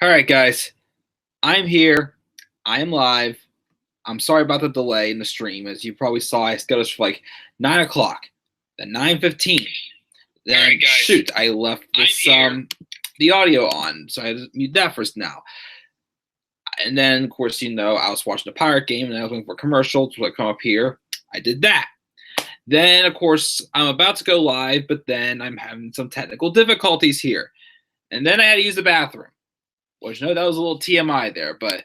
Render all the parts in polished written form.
All right, guys. I'm here. I am live. I'm sorry about the delay in the stream. As you probably saw, I scheduled this for like 9 o'clock, then 9:15. Then, All right, guys. shoot, I left this the audio on, so I had to mute that first now. And then, of course, I was watching the Pirate game, and I was looking for commercials to come up here. I did that. Then, of course, I'm about to go live, but then I'm having some technical difficulties here. And then I had to use the bathroom. Which, that was a little TMI there, but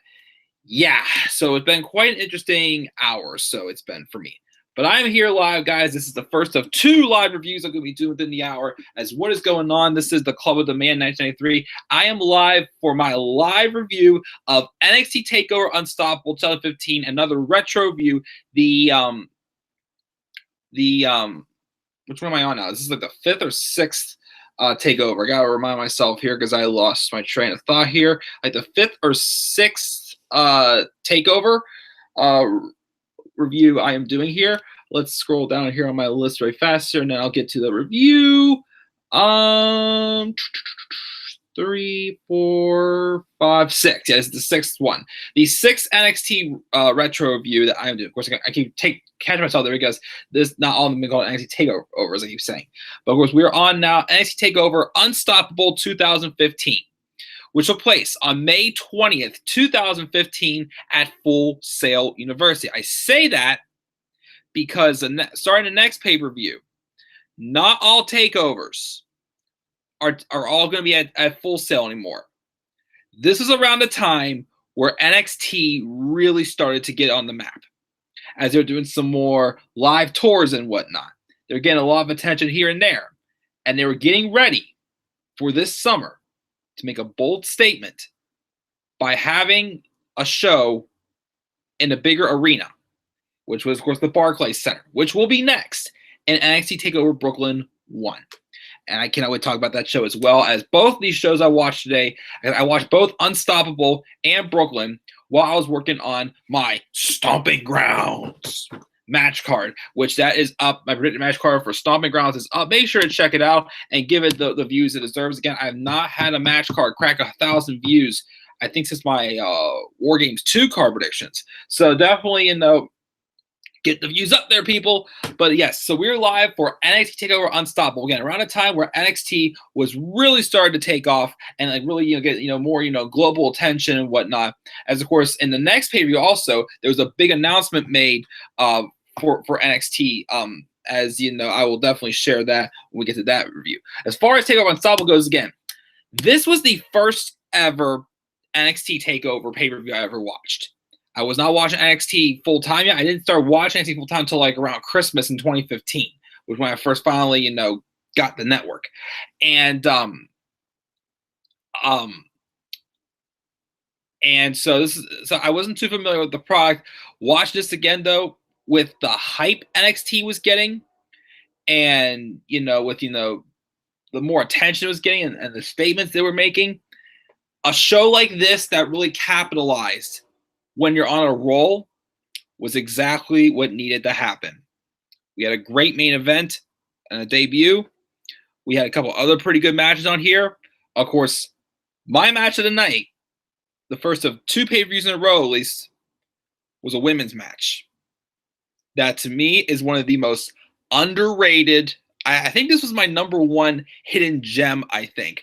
yeah. So it's been quite an interesting hour, so it's been for me. But I'm here live, guys. This is the first of 2 live reviews I'm going to be doing within the hour. As what is going on, this is the Club of the Man 1993. I am live for my live review of NXT TakeOver Unstoppable 2015, another retro view. Which one am I on now? This is like the 5th or 6th takeover. I gotta remind myself here because I lost my train of thought here. Like the 5th or 6th takeover review I am doing here. Let's scroll down here on my list very fast here, and then I'll get to the review. 3, 4, 5, 6. Yeah, this is the 6th one. The 6th NXT retro review that I'm doing. Of course, I keep catch myself there because this not all of them been called NXT TakeOver, as I keep saying. But of course, we are on now NXT TakeOver Unstoppable 2015, which took place on May 20th, 2015 at Full Sail University. I say that because starting the next pay-per-view, not all takeovers are all going to be at Full Sail anymore. This is around the time where NXT really started to get on the map, as they're doing some more live tours and whatnot. They're getting a lot of attention here and there, and they were getting ready for this summer to make a bold statement by having a show in a bigger arena, which was, of course, the Barclays Center, which will be next in NXT TakeOver Brooklyn 1. And I cannot wait to talk about that show, as well as both these shows I watched today. I watched both Unstoppable and Brooklyn while I was working on my Stomping Grounds match card, which that is up. My predicted match card for Stomping Grounds is up. Make sure to check it out and give it the views it deserves. Again, I have not had a match card crack 1,000 views, I think, since my War Games 2 card predictions. So definitely, get the views up there, people. But yes, so we're live for NXT TakeOver Unstoppable. Again, around a time where NXT was really starting to take off and really get more global attention and whatnot. As of course in the next pay-per-view also there was a big announcement made for NXT. As I will definitely share that when we get to that review. As far as TakeOver Unstoppable goes, again, this was the first ever NXT TakeOver pay-per-view I ever watched. I was not watching NXT full-time yet. I didn't start watching NXT full-time until like around Christmas in 2015, which was when I first finally, got the network. And so I wasn't too familiar with the product. Watched this again though with the hype NXT was getting, and with the more attention it was getting and the statements they were making. A show like this that really capitalized when you're on a roll was exactly what needed to happen. We had a great main event and a debut. We had a couple other pretty good matches on here. Of course, my match of the night, the first of 2 pay-per-views in a row at least, was a women's match. That to me is one of the most underrated. I think this was my number 1 hidden gem, I think.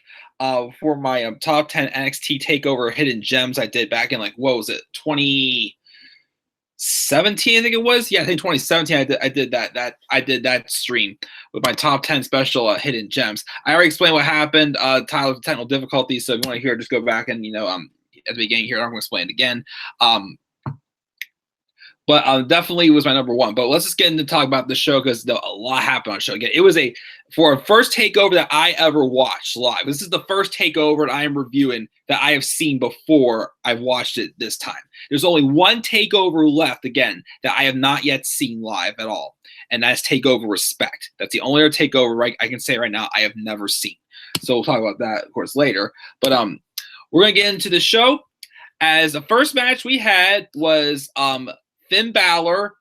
For my top 10 NXT TakeOver hidden gems I did back in 2017, I think it was. Yeah, I think 2017 I did that stream with my top 10 special hidden gems. I already explained what happened. Tyler, technical difficulties. So if you want to hear it, just go back and at the beginning here. I'm going to explain it again. But definitely was my number 1. But let's just get into talk about the show because a lot happened on the show. Again, it was for a first takeover that I ever watched live. This is the first takeover that I am reviewing that I have seen before I've watched it this time. There's only one takeover left, again, that I have not yet seen live at all, and that's TakeOver Respect. That's the only other takeover I can say right now I have never seen. So we'll talk about that, of course, later. But we're going to get into the show. As the first match we had was Finn Balor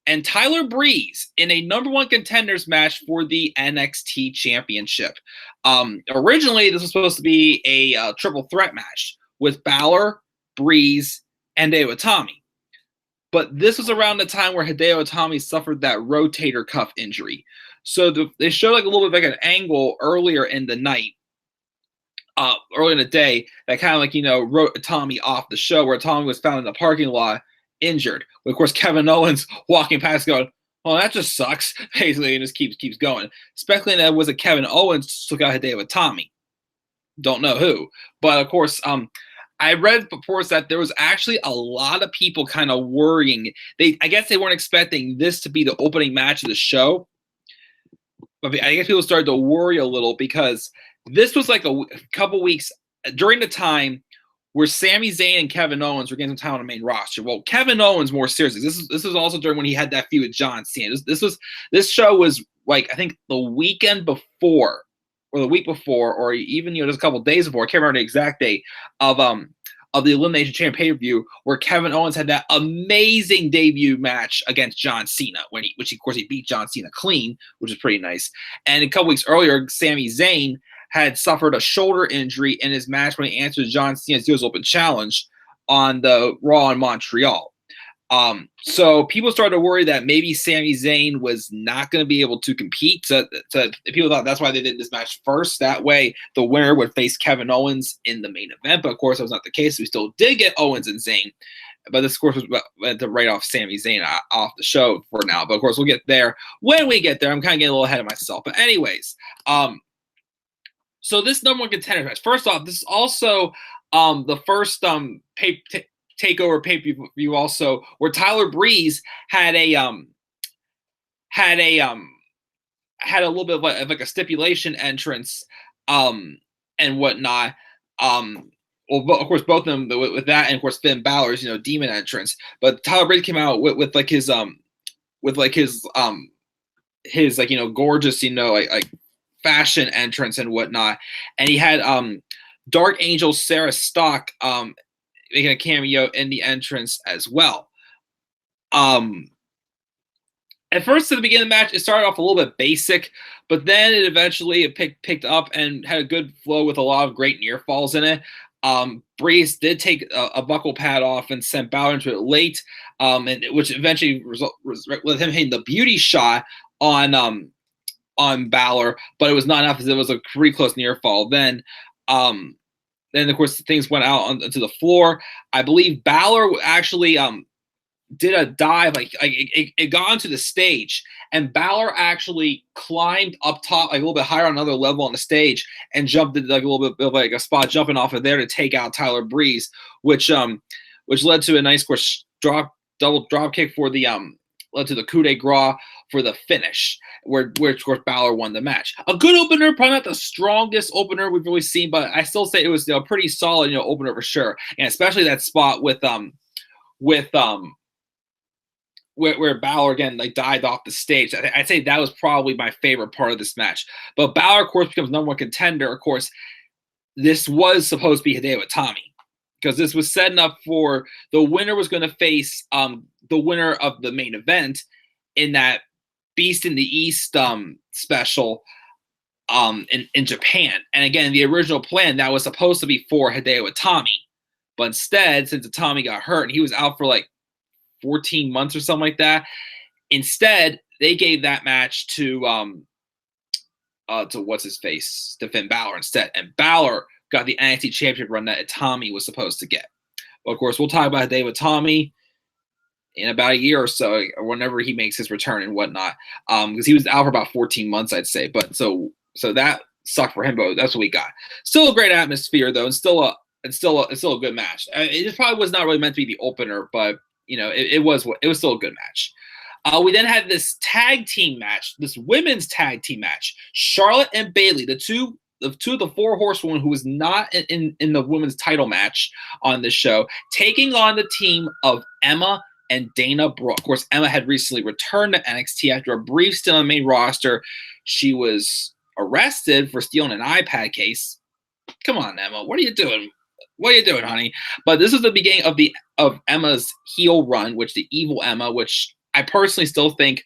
and Tyler Breeze in a number 1 contenders match for the NXT Championship. Originally, this was supposed to be a triple threat match with Balor, Breeze, and Hideo Itami. But this was around the time where Hideo Itami suffered that rotator cuff injury. So they showed like a little bit like an angle earlier in the night, early in the day, that kind of like, wrote Itami off the show, where Itami was found in the parking lot injured. But of course, Kevin Owens walking past going, "Oh, that just sucks," basically, and just keeps going. Speculating that it was a Kevin Owens took out Hideo Itami. Don't know who. But of course, I read reports that there was actually a lot of people kind of worrying. I guess they weren't expecting this to be the opening match of the show. But I guess people started to worry a little, because this was like a couple weeks during the time where Sami Zayn and Kevin Owens were getting some time on the main roster. Well, Kevin Owens, more seriously, this was also during when he had that feud with John Cena. This show was like, I think the weekend before, or the week before, or even just a couple days before. I can't remember the exact date of the Elimination Chamber pay-per-view, where Kevin Owens had that amazing debut match against John Cena, which of course he beat John Cena clean, which is pretty nice. And a couple weeks earlier, Sami Zayn had suffered a shoulder injury in his match when he answered John Cena's US Open Challenge on the Raw in Montreal. So people started to worry that maybe Sami Zayn was not going to be able to compete. So people thought that's why they did this match first. That way the winner would face Kevin Owens in the main event. But of course, that was not the case. We still did get Owens and Zayn. But this, of course, was to write off Sami Zayn off the show for now. But of course, we'll get there when we get there. I'm kind of getting a little ahead of myself. But anyways, so this number one contender match. First off, this is also the first TakeOver pay-per-view also, where Tyler Breeze had a little bit of like a stipulation entrance and whatnot. Well, of course, both of them with that, and of course Finn Balor's demon entrance. But Tyler Breeze came out with his gorgeous like fashion entrance and whatnot, and he had Dark Angel Sarah Stock making a cameo in the entrance as well. At first, at the beginning of the match, it started off a little bit basic, but then it eventually picked up and had a good flow with a lot of great near falls in it. Breeze did take a buckle pad off and sent Balor into it late, and which eventually with him hitting the beauty shot on Balor, but it was not enough, because it was a pretty close near fall. Then of course things went out onto the floor. I believe Balor actually did a dive, like it got onto the stage, and Balor actually climbed up top, like a little bit higher on another level on the stage, and jumped into like a little bit of like a spot jumping off of there to take out Tyler Breeze, which led to a nice, of course, double drop kick for the led to the coup de grace for the finish, where of course Balor won the match. A good opener, probably not the strongest opener we've really seen, but I still say it was a pretty solid opener for sure, and especially that spot where Balor again like dived off the stage. I'd say that was probably my favorite part of this match. But Balor, of course, becomes number one contender. Of course, this was supposed to be Hideo Itami, because this was setting up for the winner was going to face the winner of the main event in that Beast in the East special in Japan. And again, the original plan, that was supposed to be for Hideo Itami. But instead, since Itami got hurt and he was out for like 14 months or something like that, instead they gave that match to what's his face, to Finn Balor instead. And Balor got the NXT Championship run that Itami was supposed to get. But of course, we'll talk about Hideo Itami in about a year or so, or whenever he makes his return and whatnot, because he was out for about 14 months, I'd say. But so that sucked for him, but that's what we got. Still a great atmosphere though, and still a good match. It just probably was not really meant to be the opener, but it was still a good match. We then had this tag team match, this women's tag team match. Charlotte and Bayley, the two of the four horsewomen who was not in the women's title match on this show, taking on the team of Emma and Dana Brooke. Of course, Emma had recently returned to NXT after a brief stint on the main roster. She was arrested for stealing an iPad case. Come on, Emma, what are you doing? What are you doing, honey? But this is the beginning of Emma's heel run, which the evil Emma, which I personally still think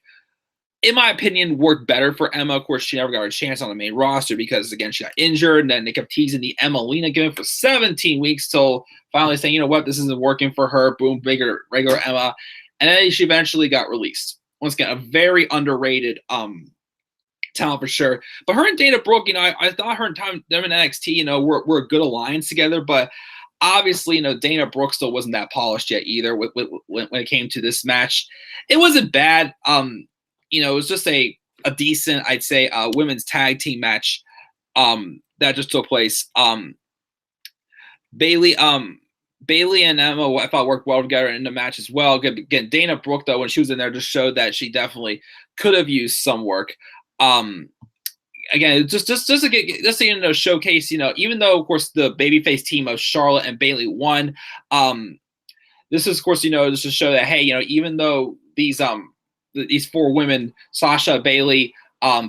in my opinion, worked better for Emma. Of course, she never got a chance on the main roster because, again, she got injured, and then they kept teasing the Emmalina gimmick for 17 weeks till finally saying, you know what, this isn't working for her. Boom, bigger, regular Emma. And then she eventually got released. Once again, a very underrated talent for sure. But her and Dana Brooke, I thought her and them in NXT, were a good alliance together. But obviously, Dana Brooke still wasn't that polished yet either when it came to this match. It wasn't bad. It was just a decent, I'd say, women's tag team match that just took place. Bailey and Emma, I thought, worked well together in the match as well. Again, Dana Brooke, though, when she was in there, just showed that she definitely could have used some work. Again, just to showcase, even though, of course, the babyface team of Charlotte and Bayley won, this is, of course, just to show that, hey, even though these four women, Sasha, Bayley,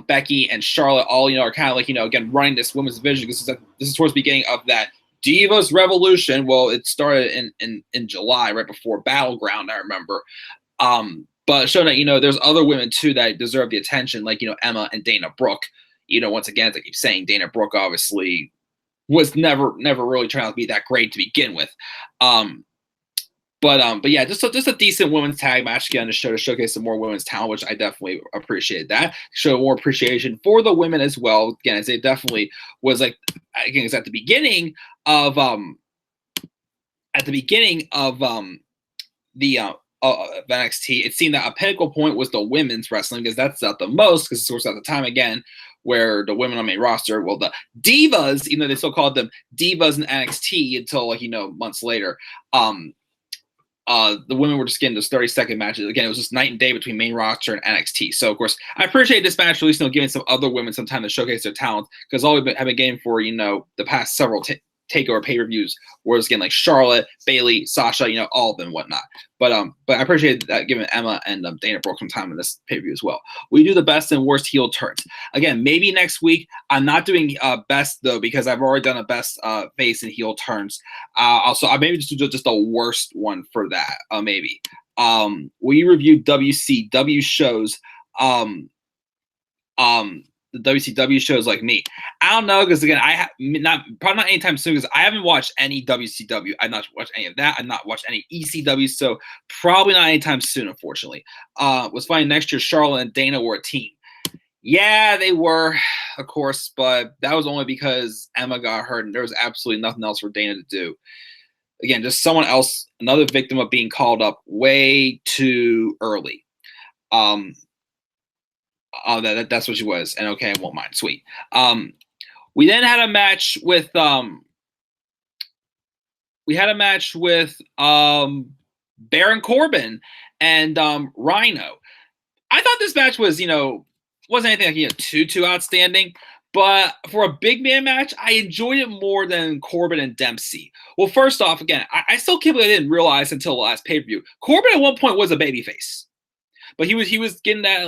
Becky, and Charlotte, all are kind of like again running this women's division, because this is towards the beginning of that Divas Revolution. Well, it started in July, right before Battleground, I remember. But showing that there's other women too that deserve the attention, like Emma and Dana Brooke. Once again, as I keep saying, Dana Brooke obviously was never really trying to be that great to begin with. But yeah, just a decent women's tag match again to showcase some more women's talent, which I definitely appreciated that. Show more appreciation for the women as well. Again, as it definitely was like, again, it's at the beginning of NXT. It seemed that a pinnacle point was the women's wrestling, because that's not the most, because of course at the time again where the women on the main roster, well, the divas, even though they still called them divas in NXT until months later, the women were just getting those 30-second matches. Again, it was just night and day between main roster and NXT. So, of course, I appreciate this match, at least giving some other women some time to showcase their talent, because all have been getting for, the past several TakeOver pay-per-views, whereas again, like Charlotte, Bayley, Sasha, all of them and whatnot. But I appreciate that giving Emma and Dana Brooke some time in this pay-per-view as well. We do the best and worst heel turns. Again, maybe next week. I'm not doing best though, because I've already done a best face and heel turns. Also, I maybe just do just a worst one for that. Maybe. We reviewed WCW shows. The WCW shows like me. I don't know, because again, probably not anytime soon, because I haven't watched any WCW. I've not watched any of that. I've not watched any ECW, so probably not anytime soon, unfortunately. Was funny, next year Charlotte and Dana were a team. Yeah, they were, of course, but that was only because Emma got hurt, and there was absolutely nothing else for Dana to do. Again, just someone else, another victim of being called up way too early. That's what she was, and okay, I won't mind. Sweet. We then had a match with Baron Corbin and Rhino. I thought this match was wasn't anything like too outstanding, but for a big man match, I enjoyed it more than Corbin and Dempsey. Well, first off, again, I still can't believe I didn't realize until the last pay-per-view, Corbin at one point was a babyface. But he was getting that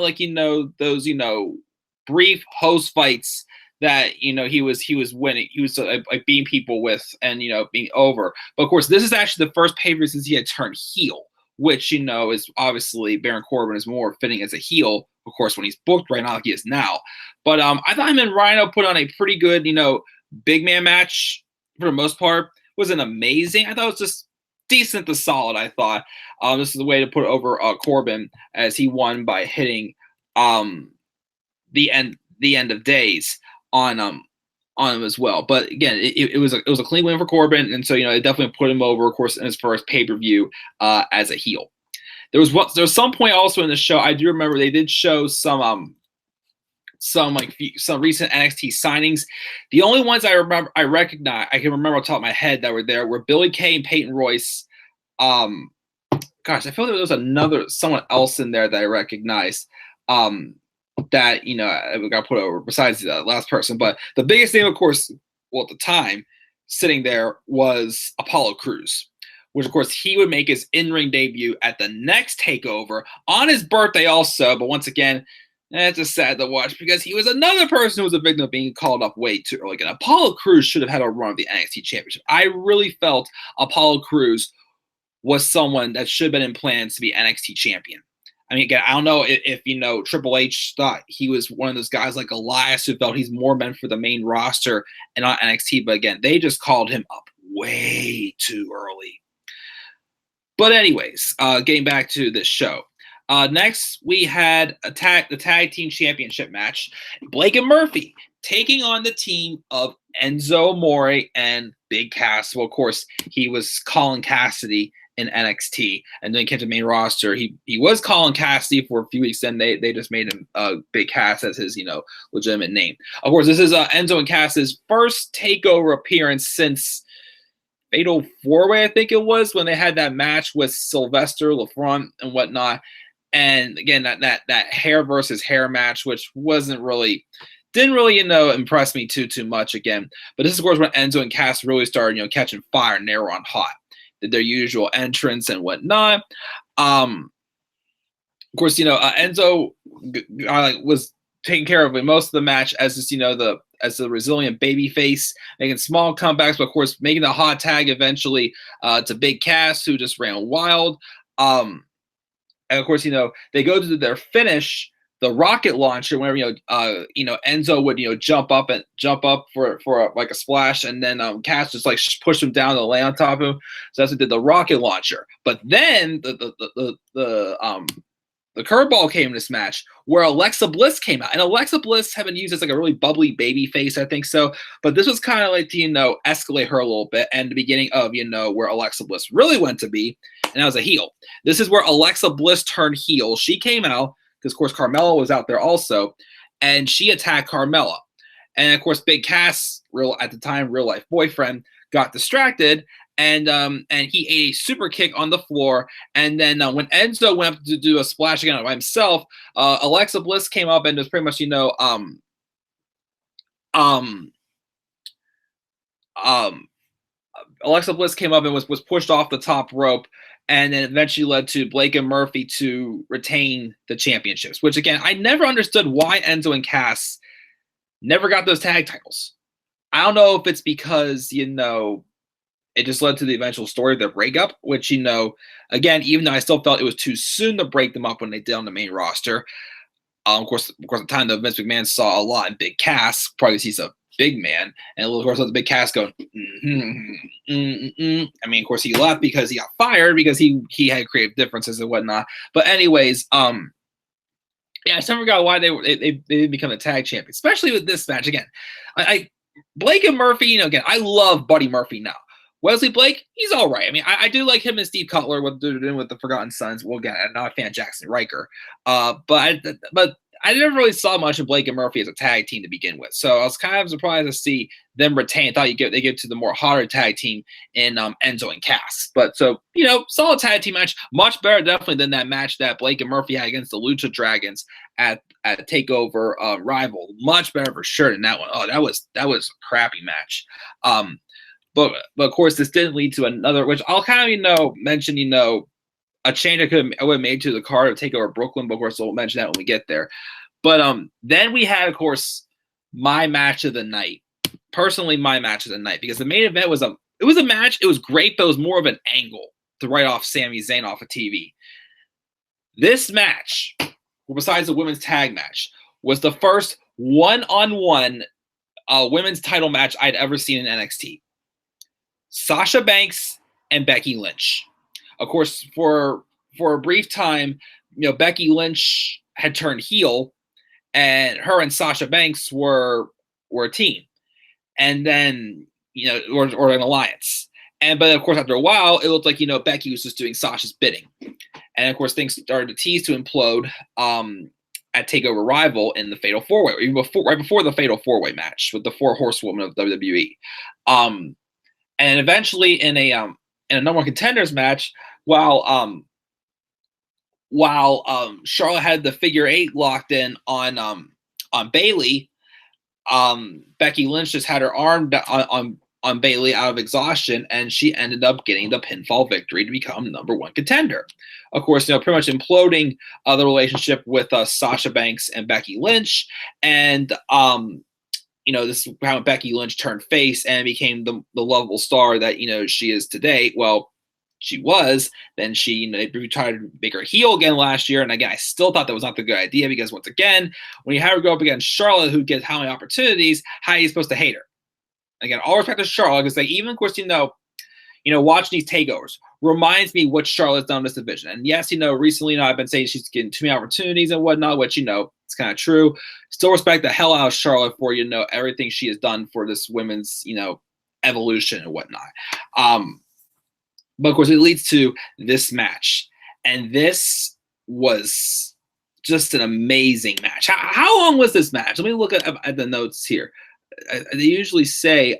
those brief host fights that he was winning. He was like beating people with and being over. But of course, this is actually the first pay-per-view since he had turned heel, which is obviously Baron Corbin is more fitting as a heel. Of course, when he's booked right now, like he is now. But I thought him and Rhino put on a pretty good big man match for the most part. It wasn't amazing. I thought it was just decent to solid, I thought. This is the way to put over Corbin, as he won by hitting the end of days on him as well. But again, it was a clean win for Corbin, and so it definitely put him over, of course, in his first pay-per-view as a heel. There was some point also in the show, I do remember they did show some recent NXT signings. The only ones I can remember off the top of my head that were there were Billy Kay and Peyton Royce. Gosh, I feel like there was someone else in there that I recognized that we got put over besides the last person. But the biggest name, of course, well, at the time sitting there was Apollo Crews, which of course he would make his in-ring debut at the next TakeOver on his birthday also. But once again, it's just sad to watch, because he was another person who was a victim of being called up way too early. And Apollo Crews should have had a run of the NXT Championship. I really felt Apollo Crews was someone that should have been in plans to be NXT champion. I mean, again, I don't know if Triple H thought he was one of those guys like Elias who felt he's more meant for the main roster and not NXT. But again, they just called him up way too early. But anyways, getting back to this show. Next, we had the tag team championship match. Blake and Murphy taking on the team of Enzo Amore and Big Cass. Well, of course, he was Colin Cassidy in NXT, and then came to the main roster. He was Colin Cassidy for a few weeks. Then they just made him Big Cass as his legitimate name. Of course, this is Enzo and Cass's first takeover appearance since Fatal 4-Way, I think it was, when they had that match with Sylvester LaFront and whatnot. And again, that hair versus hair match, which didn't really impress me too much again. But this is, of course, when Enzo and Cass really started catching fire, and they were on hot. Did their usual entrance and whatnot. Of course, Enzo was taking care of most of the match as just as the resilient baby face, making small comebacks, but of course making the hot tag eventually to Big Cass, who just ran wild. And of course, they go to their finish, the rocket launcher, whenever Enzo would jump up for a splash, and then Cass just pushed him down to lay on top of him. So that's what did the rocket launcher. But then the curveball came in this match where Alexa Bliss came out, and Alexa Bliss had been used as a really bubbly baby face, I think so. But this was kind of like to escalate her a little bit, and the beginning of where Alexa Bliss really went to be, and that was a heel. This is where Alexa Bliss turned heel. She came out because, of course, Carmella was out there also, and she attacked Carmella. And, of course, Big Cass, at the time, real-life boyfriend, got distracted, and he ate a super kick on the floor. And then when Enzo went up to do a splash again by himself, Alexa Bliss came up and was pretty much, Alexa Bliss came up and was pushed off the top rope, and then eventually led to Blake and Murphy to retain the championships, which, again, I never understood why Enzo and Cass never got those tag titles. I don't know if it's because, it just led to the eventual story of their breakup, which, again, even though I still felt it was too soon to break them up when they did on the main roster. Of course, at the time, Vince McMahon saw a lot in Big Cass, probably because he's a big man, and of course, the Big Cass going, I mean, of course, he left because he got fired because he had creative differences and whatnot. But anyways, yeah, I just never got why they didn't become a tag champion, especially with this match. Again, Blake and Murphy, again, I love Buddy Murphy now. Wesley Blake, he's all right. I mean, I do like him and Steve Cutler, what they're doing with the Forgotten Sons. Well, again, I'm not a fan of Jackson Riker. But I never really saw much of Blake and Murphy as a tag team to begin with. So I was kind of surprised to see them retain. Thought they get to the more hotter tag team in Enzo and Cass. But so, solid tag team match. Much better definitely than that match that Blake and Murphy had against the Lucha Dragons at TakeOver Rival. Much better for sure than that one. Oh, that was a crappy match. But of course, this didn't lead to another, which I'll kind of, mention, a change I would have made to the card of TakeOver Brooklyn, but of course, we'll mention that when we get there. But then we had, of course, my match of the night. Personally, my match of the night, because the main event was a match. It was great, but it was more of an angle to write off Sami Zayn off of TV. This match, besides the women's tag match, was the first one-on-one women's title match I'd ever seen in NXT. Sasha Banks and Becky Lynch. Of course, for a brief time, Becky Lynch had turned heel, and her and Sasha Banks were a team, and then or an alliance. But of course, after a while, it looked like Becky was just doing Sasha's bidding, and of course, things started to tease to implode at TakeOver Rival in the Fatal 4-Way, or even right before the Fatal 4-Way match with the 4 horsewomen of WWE. And eventually, in a number one contenders match, while Charlotte had the figure 8 locked in on Bayley, Becky Lynch just had her arm on Bayley out of exhaustion, and she ended up getting the pinfall victory to become number one contender. Of course, pretty much imploding the relationship with Sasha Banks and Becky Lynch, and this is how Becky Lynch turned face and became the lovable star that, she is today. Well, she was. Then she, they tried to make her heel again last year. And again, I still thought that was not the good idea because once again, when you have her go up against Charlotte, who gets how many opportunities, how are you supposed to hate her? Again, all respect to Charlotte, because even, of course, watching these takeovers reminds me what Charlotte's done in this division. And yes, recently, I've been saying she's getting too many opportunities and whatnot, which, it's kind of true. Still respect the hell out of Charlotte for, everything she has done for this women's, evolution and whatnot. But of course, it leads to this match. And this was just an amazing match. How long was this match? Let me look at the notes here. They usually say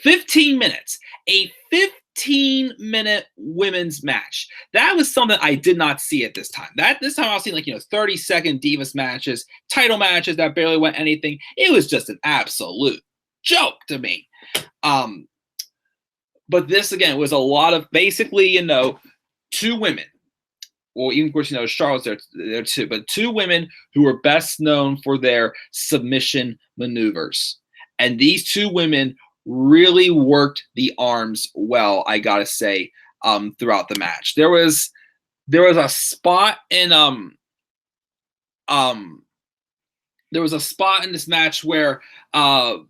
15 minutes. A 15-minute women's match. That was something I did not see at this time. This time I was seeing 30-second Divas matches, title matches that barely went anything. It was just an absolute joke to me. But this, again, was a lot of basically, two women. Well, even, of course, Charlotte's there too. But two women who were best known for their submission maneuvers. And these two women really worked the arms well, I got to say, throughout the match. There was a spot in this match where basically,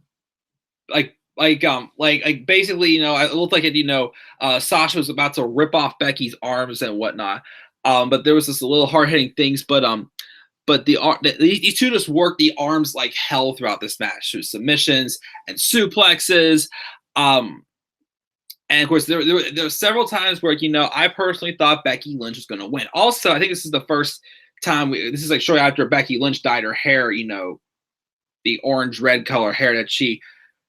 it looked like it, Sasha was about to rip off Becky's arms and whatnot. But there was this little hard-hitting things, but these two just worked the arms like hell throughout this match through submissions and suplexes. And of course, there were several times where, I personally thought Becky Lynch was going to win. Also, I think this is the first time this is shortly after Becky Lynch dyed her hair, the orange-red color hair that she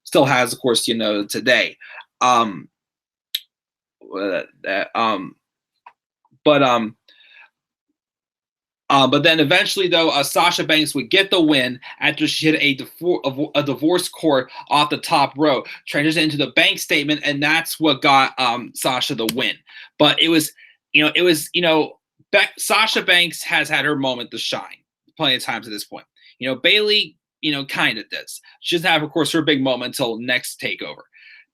still has, of course, today. But then eventually, though, Sasha Banks would get the win after she hit a divorce court off the top row, transitioned into the Banks statement, and that's what got Sasha the win. But Sasha Banks has had her moment to shine plenty of times at this point. Bayley, kind of does. She doesn't have, of course, her big moment until next TakeOver.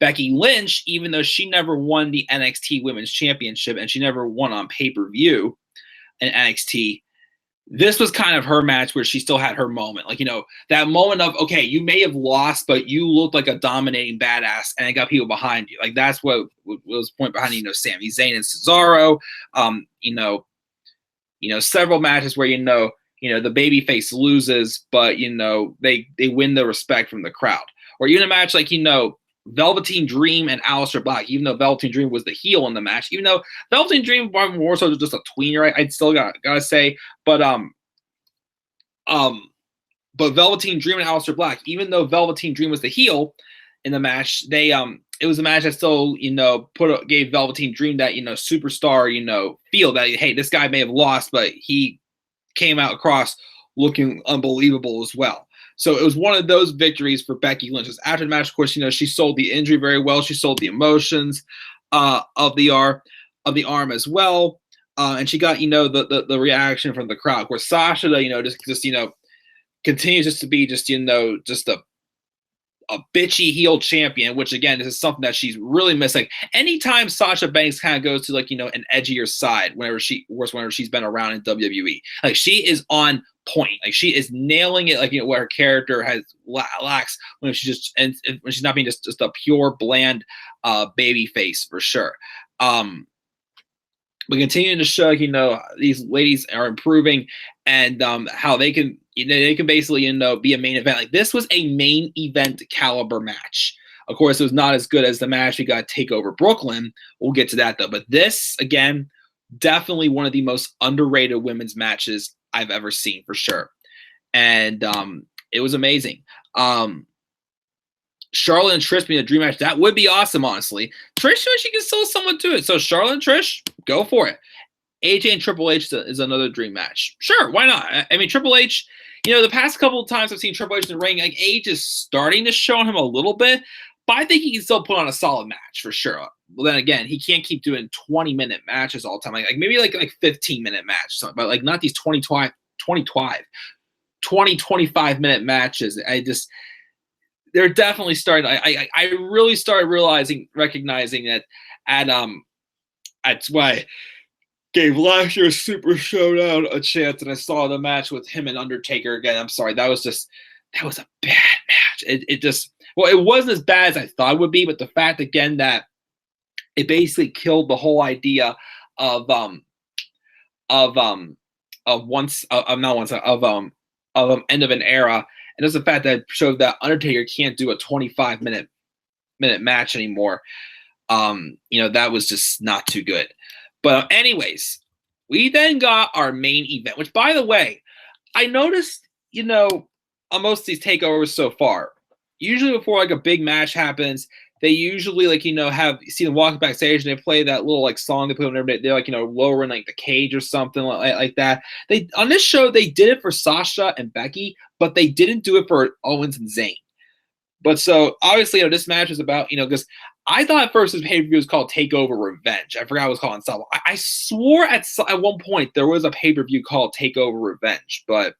Becky Lynch, even though she never won the NXT Women's Championship and she never won on pay-per-view in NXT, this was kind of her match where she still had her moment. That moment of, okay, you may have lost, but you looked like a dominating badass and it got people behind you. That's what was the point behind, Sami Zayn and Cesaro. Several matches where, the babyface loses, but, they win the respect from the crowd. Or even a match like, Velveteen Dream and Aleister Black, even though Velveteen Dream was the heel in the match, even though Velveteen Dream was more so just a tweener, I'd still gotta say, but Velveteen Dream and Aleister Black, even though Velveteen Dream was the heel in the match, they it was a match that still gave Velveteen Dream that superstar feel that, hey, this guy may have lost, but he came out across looking unbelievable as well. So it was one of those victories for Becky Lynch. After the match, of course, she sold the injury very well. She sold the emotions of the arm as well, and she got the reaction from the crowd. Of course, Sasha, just continues just to be just a bitchy heel champion, which again, this is something that she's really missed. Anytime Sasha Banks kind of goes to an edgier side, whenever she's been around in WWE, she is on point. She is nailing it. Where her character has lacks when she's not being just a pure bland baby face for sure. But continuing to show these ladies are improving and how they can basically be a main event. This was a main event caliber match. Of course, it was not as good as the match we got TakeOver Brooklyn. We'll get to that though. But this, again, definitely one of the most underrated women's matches I've ever seen for sure. And it was amazing. Charlotte and Trish being a dream match, that would be awesome, honestly. Trish, she can still somewhat do it. So Charlotte and Trish, go for it. AJ and Triple H is another dream match. Sure, why not? I mean, Triple H, the past couple of times I've seen Triple H in the ring, Age is starting to show him a little bit, but I think he can still put on a solid match for sure. Well, then again, he can't keep doing 20-minute matches all the time. Maybe 15-minute match or something, but not these 25-minute matches. They're definitely starting. I really started recognizing that at That's why gave last year's Super Showdown a chance, and I saw the match with him and Undertaker again. I'm sorry, that was a bad match. It just, well, it wasn't as bad as I thought it would be, but the fact again that it basically killed the whole idea of end of an era, and there's the fact that it showed that Undertaker can't do a 25-minute match anymore. That was just not too good. But anyways, we then got our main event, which, by the way, I noticed, on most of these takeovers so far, usually before like a big match happens, they usually have see them walking backstage and they play that little like song they play whenever they're lowering like the cage or something like that. They on this show they did it for Sasha and Becky, but they didn't do it for Owens and Zayn. But so obviously, this match is about, because I thought at first this pay-per-view was called TakeOver Revenge. I forgot it was called on something. I swore at one point there was a pay-per-view called TakeOver Revenge, but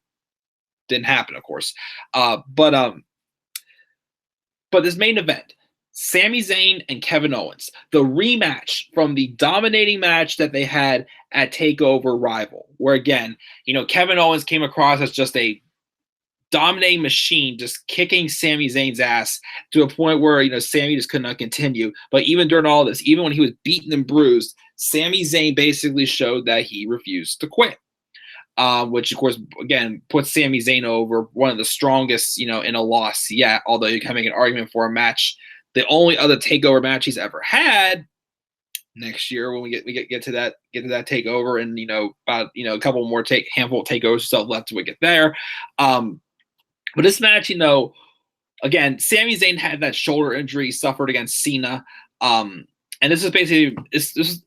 didn't happen, of course. But this main event, Sami Zayn and Kevin Owens, the rematch from the dominating match that they had at TakeOver Rival, where again, Kevin Owens came across as just a dominating machine, just kicking Sami Zayn's ass to a point where Sami just could not continue. But even during all this, even when he was beaten and bruised, Sami Zayn basically showed that he refused to quit, which of course again puts Sami Zayn over, one of the strongest in a loss yet. Although you can make an argument for a match, the only other takeover match he's ever had. Next year when we get to that takeover, and about a couple more handful of takeovers still left till we get there. But this match, again, Sami Zayn had that shoulder injury he suffered against Cena. And this is basically this is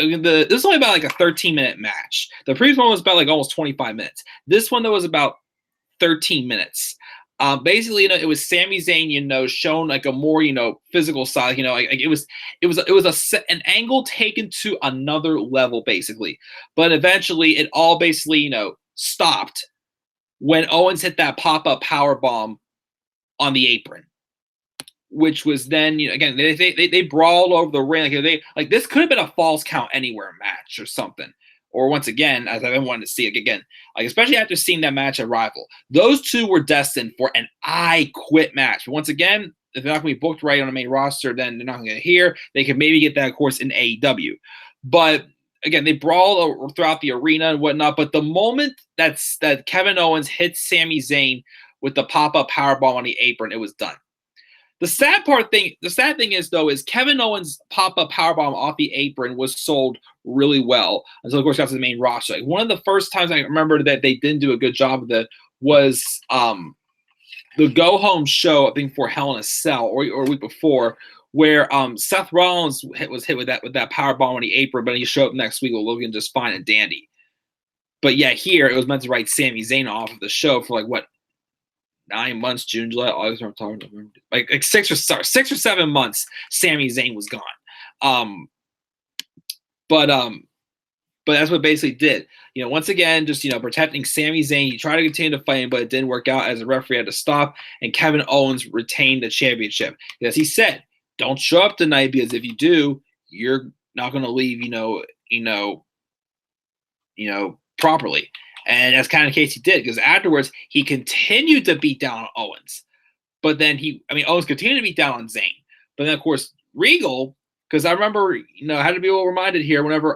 only about like a 13-minute match. The previous one was about like almost 25 minutes. This one though was about 13 minutes. Basically, it was Sami Zayn, shown like a more, physical side. It was an angle taken to another level, basically. But eventually, it all basically, stopped when Owens hit that pop-up powerbomb on the apron, which was then, again, they brawled over the ring. Like this could have been a false count anywhere match or something. Or once again, as I've been wanting to see it again, like especially after seeing that match at Rival, those two were destined for an I Quit match. But once again, if they're not going to be booked right on the main roster, then they're not going to get here. They could maybe get that, of course, in AEW. But again, they brawl throughout the arena and whatnot. But the moment that Kevin Owens hits Sami Zayn with the pop-up powerbomb on the apron, it was done. The sad thing is, though, is Kevin Owens' pop-up powerbomb off the apron was sold really well until, of course, got to the main roster. Like, one of the first times I remember that they didn't do a good job of it was the go-home show, I think, for Hell in a Cell or a week before, where Seth Rollins was hit with that powerbomb on the apron, but he showed up next week looking just fine and dandy. But yeah, here it was meant to write Sami Zayn off of the show for 9 months, June, July, August, October, November, like 6 or 7 months. Sami Zayn was gone. But that's what basically did. Once again, just protecting Sami Zayn. He tried to continue to fight him, but it didn't work out as the referee had to stop. And Kevin Owens retained the championship. As he said, don't show up tonight because if you do, you're not going to leave, properly. And that's kind of the case he did, because afterwards he continued to beat down on Owens. But then Owens continued to beat down on Zayn. But then, of course, Regal, because I remember, I had to be a little reminded here whenever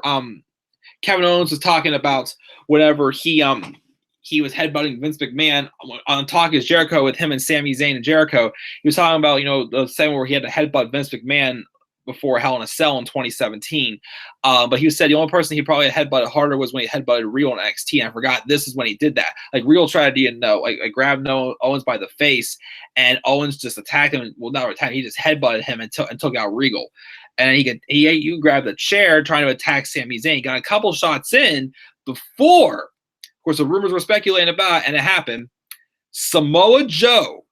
Kevin Owens was talking about whenever he was headbutting Vince McMahon on Talk Is Jericho with him and Sami Zayn and Jericho. He was talking about, the segment where he had to headbutt Vince McMahon before Hell in a Cell in 2017. But he said the only person he probably headbutted harder was when he headbutted Real in NXT. And I forgot this is when he did that. Like Real tried to grabbed Owens by the face, and Owens just attacked him. Well, not attacked, he just headbutted him and took out Regal. And you grabbed the chair trying to attack Sami Zayn. He got a couple shots in before, of course, the rumors were speculating about, and it happened. Samoa Joe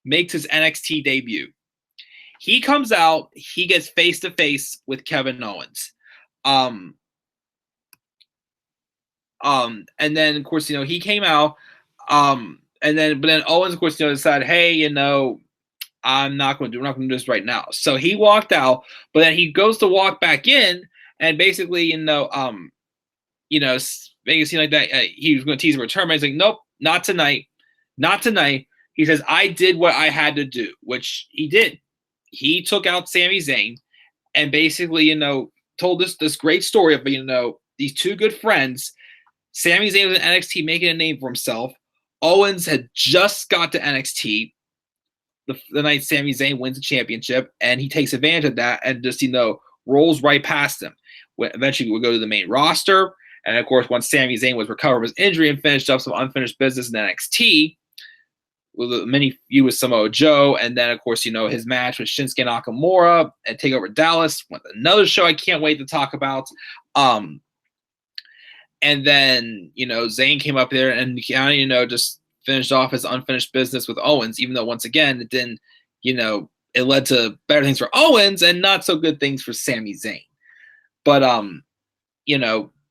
makes his NXT debut. He comes out, he gets face-to-face with Kevin Owens. And then, of course, he came out. But then Owens, of course, decided, hey, I'm not going to do this right now. So he walked out, but then he goes to walk back in, and basically, making it seem like that he was going to tease a return. He's like, nope, not tonight, not tonight. He says, I did what I had to do, which he did. He took out Sami Zayn and basically, told this great story of, these two good friends. Sami Zayn was in NXT making a name for himself. Owens had just got to NXT the night Sami Zayn wins the championship, and he takes advantage of that and just, rolls right past him. Eventually, we'll go to the main roster. And, of course, once Sami Zayn was recovered from his injury and finished up some unfinished business in NXT, with a mini feud with Samoa Joe, and then, of course, his match with Shinsuke Nakamura and TakeOver Dallas, another show I can't wait to talk about. And then, Zayn came up there and, just finished off his unfinished business with Owens, even though, once again, it didn't, it led to better things for Owens and not so good things for Sami Zayn. But,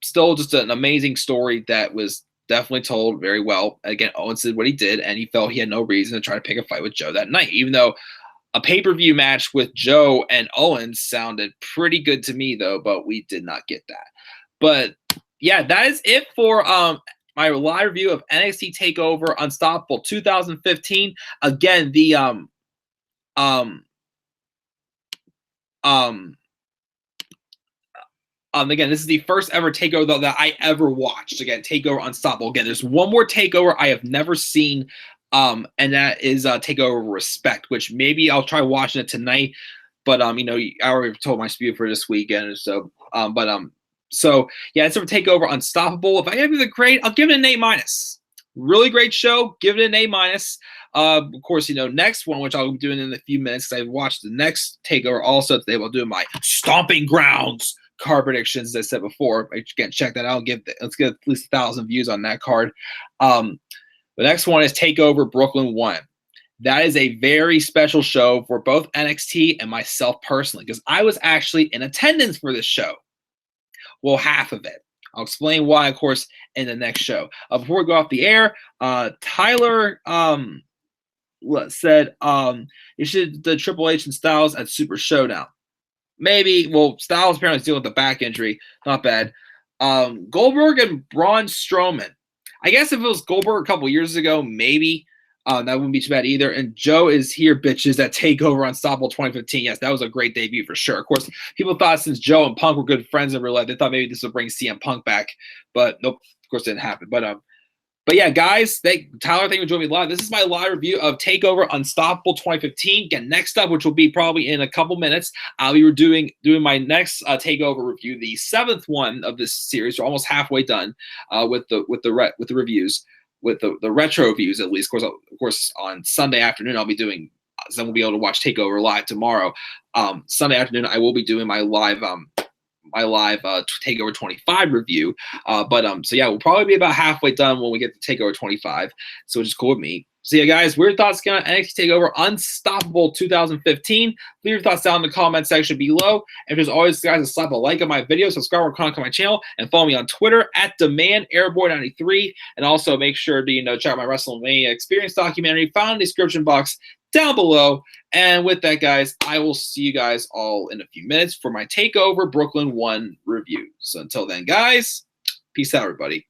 still just an amazing story that was definitely told very well. Again, Owens did what he did, and he felt he had no reason to try to pick a fight with Joe that night, even though a pay-per-view match with Joe and Owens sounded pretty good to me, though, but we did not get that. But, yeah, that is it for my live review of NXT TakeOver Unstoppable 2015. Again, the again, this is the first ever TakeOver though that I ever watched. Again, TakeOver Unstoppable. Again, there's one more TakeOver I have never seen, and that is TakeOver Respect, which maybe I'll try watching it tonight. But I already told my spew for this weekend, so so yeah, it's a TakeOver Unstoppable. If I give it a grade, I'll give it an A-. Really great show. Give it an A-. Of course, next one, which I'll be doing in a few minutes, because I've watched the next TakeOver also today. We'll do my Stomping Grounds card predictions, as I said before. Again, check that out. Let's get at least 1,000 views on that card. The next one is TakeOver Brooklyn 1. That is a very special show for both NXT and myself personally, because I was actually in attendance for this show. Well, half of it. I'll explain why, of course, in the next show. Before we go off the air, Tyler said you should the Triple H and Styles at Super Showdown. Maybe. Well, Styles apparently is dealing with the back injury. Not bad. Goldberg and Braun Strowman. I guess if it was Goldberg a couple years ago, maybe. That wouldn't be too bad either. And Joe is here, bitches, at TakeOver Unstoppable 2015. Yes, that was a great debut for sure. Of course, people thought since Joe and Punk were good friends in real life, they thought maybe this would bring CM Punk back. But nope, of course, it didn't happen. But yeah, guys, Tyler, thank you for joining me live. This is my live review of TakeOver Unstoppable 2015. Again, next up, which will be probably in a couple minutes, I'll be doing my next TakeOver review, the 7th one of this series. We're almost halfway done with the reviews, with the retro views at least. Of course, on Sunday afternoon, I'll be doing. So we'll be able to watch TakeOver live tomorrow. Sunday afternoon, I will be doing my live TakeOver 25 review. So yeah, we'll probably be about halfway done when we get to TakeOver 25. So which is cool with me. So yeah, guys, weird thoughts on NXT TakeOver Unstoppable 2015. Leave your thoughts down in the comment section below. And as always, guys, slap a like on my video, subscribe or comment on my channel, and follow me on Twitter at DemandAirboy93. And also make sure to check out my WrestleMania Experience documentary found in the description box down below. And with that, guys, I will see you guys all in a few minutes for my TakeOver Brooklyn 1 review. So until then, guys, peace out, everybody.